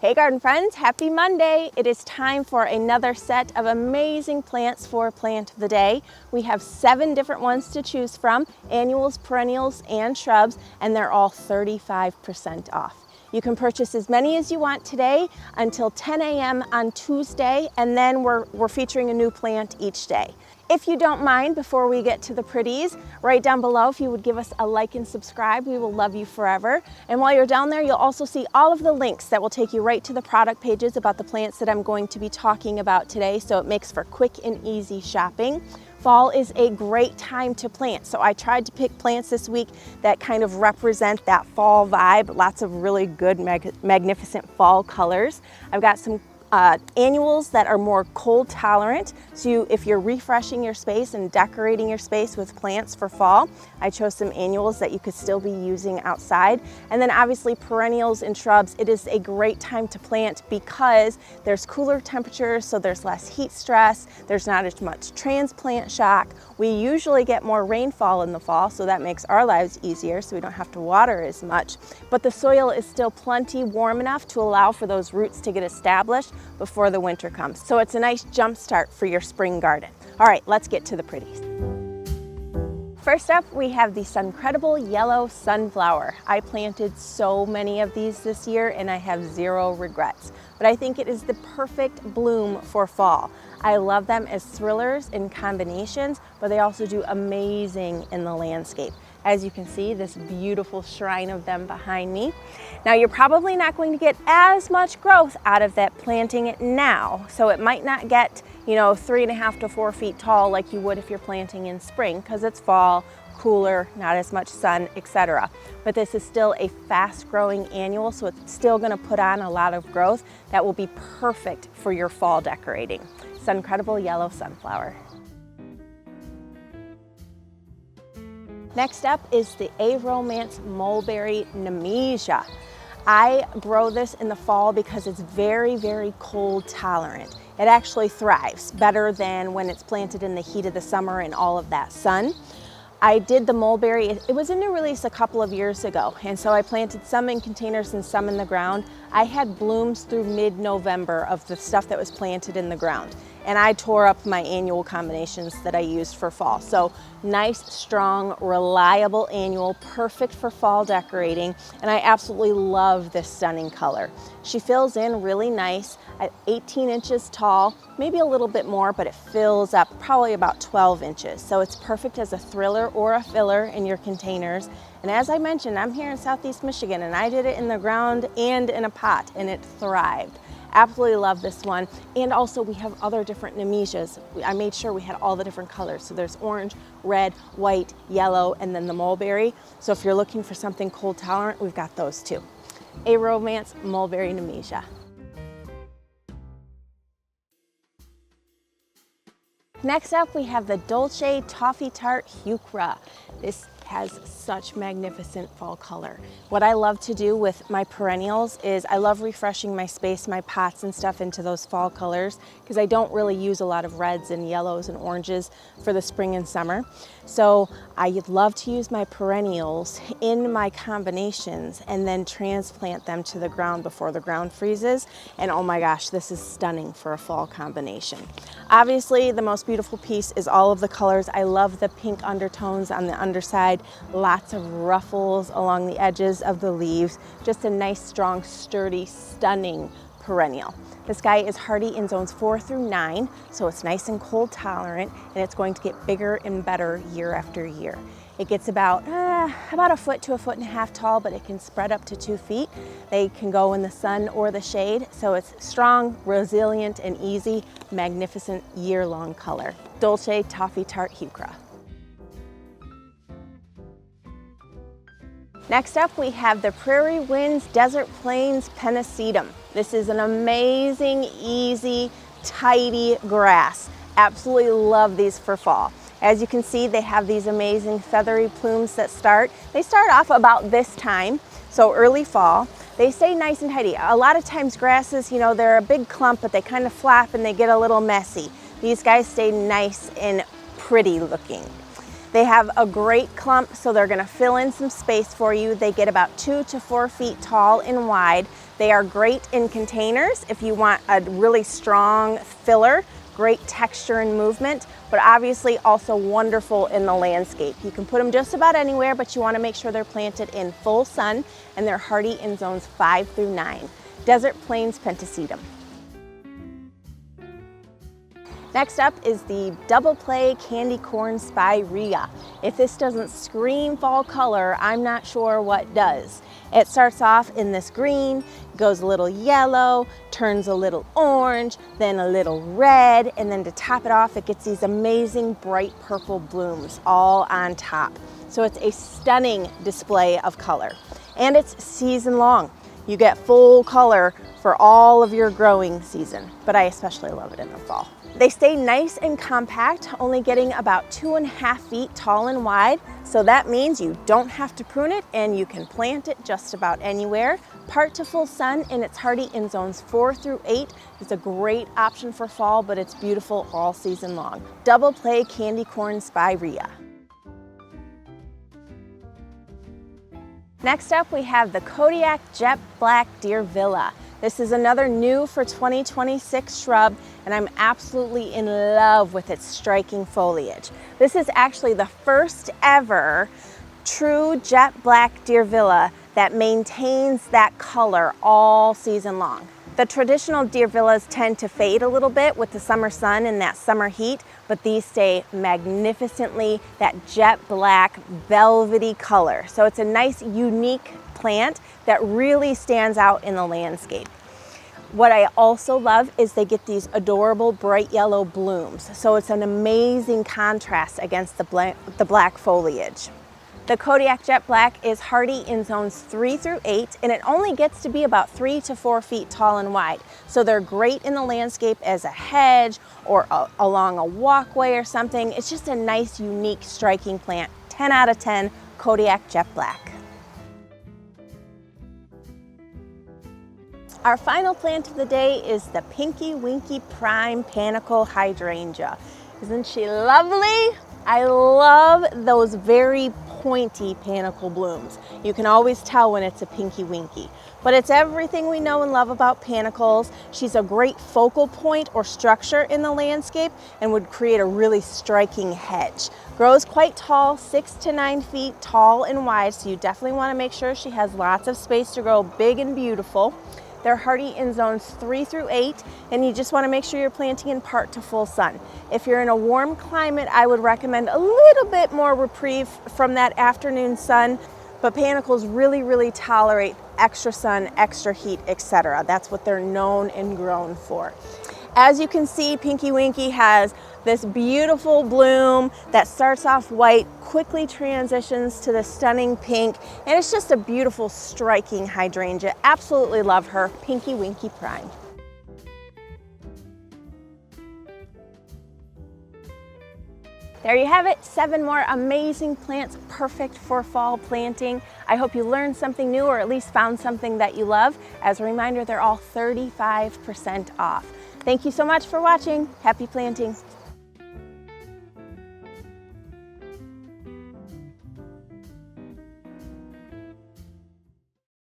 Hey garden friends, happy Monday. It is time for another set of amazing plants for Plant of the Day. We have 7 different ones to choose from, annuals, perennials, and shrubs, and they're all 35% off. You can purchase as many as you want today until 10 a.m. on Tuesday, and then we're featuring a new plant each day. If you don't mind, before we get to the pretties, right down below, if you would give us a like and subscribe, we will love you forever. And while you're down there, you'll also see all of the links that will take you right to the product pages about the plants that I'm going to be talking about today, so it makes for quick and easy shopping. Fall is a great time to plant, so I tried to pick plants this week that kind of represent that fall vibe. Lots of really good, magnificent fall colors. I've got some annuals that are more cold tolerant, so if you're refreshing your space and decorating your space with plants for fall, I chose some annuals that you could still be using outside. And then obviously perennials and shrubs, it is a great time to plant because there's cooler temperatures, so there's less heat stress, there's not as much transplant shock. We usually get more rainfall in the fall, so that makes our lives easier, so we don't have to water as much, but the soil is still plenty warm enough to allow for those roots to get established before the winter comes. So it's a nice jump start for your spring garden. All right, let's get to the pretties. First up, we have the Suncredible yellow sunflower. I planted so many of these this year and I have 0 regrets, but I think it is the perfect bloom for fall. I love them as thrillers in combinations, but they also do amazing in the landscape. As you can see, this beautiful shrine of them behind me. Now, you're probably not going to get as much growth out of that planting it now, so it might not get, 3.5 to 4 feet tall like you would if you're planting in spring, because it's fall, cooler, not as much sun, etc. But this is still a fast-growing annual, so it's still going to put on a lot of growth that will be perfect for your fall decorating. Suncredible yellow sunflower. Next up is the Aromance mulberry nisia. I grow this in the fall because it's very, very cold tolerant. It actually thrives better than when it's planted in the heat of the summer and all of that sun. I did the mulberry, it was a new release a couple of years ago, and so I planted some in containers and some in the ground. I had blooms through mid-November of the stuff that was planted in the ground, and I tore up my annual combinations that I used for fall. So nice, strong, reliable annual, perfect for fall decorating, and I absolutely love this stunning color. She fills in really nice at 18 inches tall, maybe a little bit more, but it fills up probably about 12 inches. So it's perfect as a thriller or a filler in your containers. And as I mentioned, I'm here in Southeast Michigan and I did it in the ground and in a pot and it thrived. Absolutely love this one. And also we have other different nimisias. I made sure we had all the different colors. So there's orange, red, white, yellow, and then the mulberry. So if you're looking for something cold tolerant, we've got those too. Aromance mulberry nisia. Next up, we have the Dolce toffee tart hukra. This has such magnificent fall color. What I love to do with my perennials is I love refreshing my space, my pots and stuff into those fall colors because I don't really use a lot of reds and yellows and oranges for the spring and summer. So I love to use my perennials in my combinations and then transplant them to the ground before the ground freezes. And oh my gosh, this is stunning for a fall combination. Obviously, the most beautiful piece is all of the colors. I love the pink undertones on the underside, lots of ruffles along the edges of the leaves. Just a nice, strong, sturdy, stunning perennial. This guy is hardy in zones 4 through 9, so it's nice and cold tolerant, and it's going to get bigger and better year after year. It gets about a foot to a foot and a half tall, but it can spread up to 2 feet. They can go in the sun or the shade, so it's strong, resilient, and easy, magnificent year-long color. Dolce toffee tart hukra. Next up, we have the Prairie Winds Desert Plains penacetum. This is an amazing, easy, tidy grass. Absolutely love these for fall. As you can see, they have these amazing feathery plumes that they start off about this time, so early fall. They stay nice and tidy. A lot of times grasses, they're a big clump, but they kind of flap and they get a little messy. These guys stay nice and pretty looking. They have a great clump, so they're gonna fill in some space for you. They get about 2 to 4 feet tall and wide. They are great in containers if you want a really strong filler, great texture and movement, but obviously also wonderful in the landscape. You can put them just about anywhere, but you want to make sure they're planted in full sun, and they're hardy in zones 5 through 9. Desert Plains Penacetum. Next up is the Double Play Candy Corn Spirea. If this doesn't scream fall color, I'm not sure what does. It starts off in this green, goes a little yellow, turns a little orange, then a little red, and then to top it off, it gets these amazing bright purple blooms all on top. So it's a stunning display of color. And it's season long. You get full color for all of your growing season, but I especially love it in the fall. They stay nice and compact, only getting about 2.5 feet tall and wide. So that means you don't have to prune it and you can plant it just about anywhere. Part to full sun, and it's hardy in zones 4 through 8. It's a great option for fall, but it's beautiful all season long. Double Play Candy Corn Spirea. Next up, we have the Kodiak Jet Black Deer Villa. This is another new for 2026 shrub, and I'm absolutely in love with its striking foliage. This is actually the first ever true jet black deer villa that maintains that color all season long. The traditional deer villas tend to fade a little bit with the summer sun and that summer heat, but these stay magnificently that jet black velvety color. So it's a nice unique plant that really stands out in the landscape. What I also love is they get these adorable bright yellow blooms. So it's an amazing contrast against the black foliage. The Kodiak Jet Black is hardy in zones 3 through 8, and it only gets to be about 3 to 4 feet tall and wide. So they're great in the landscape as a hedge or along a walkway or something. It's just a nice, unique, striking plant. 10 out of 10, Kodiak Jet Black. Our final plant of the day is the Pinky Winky Prime Panicle Hydrangea. Isn't she lovely? I love those very pointy panicle blooms. You can always tell when it's a Pinky Winky. But it's everything we know and love about panicles. She's a great focal point or structure in the landscape and would create a really striking hedge. Grows quite tall, 6 to 9 feet tall and wide, so you definitely want to make sure she has lots of space to grow big and beautiful. They're hardy in zones 3 through 8, and you just want to make sure you're planting in part to full sun. If you're in a warm climate, I would recommend a little bit more reprieve from that afternoon sun, but panicles really tolerate extra sun, extra heat, etc. That's what they're known and grown for. As you can see, Pinky Winky has this beautiful bloom that starts off white, quickly transitions to the stunning pink, and it's just a beautiful, striking hydrangea. Absolutely love her, Pinky Winky Prime. There you have it, 7 more amazing plants perfect for fall planting. I hope you learned something new or at least found something that you love. As a reminder, they're all 35% off. Thank you so much for watching. Happy planting.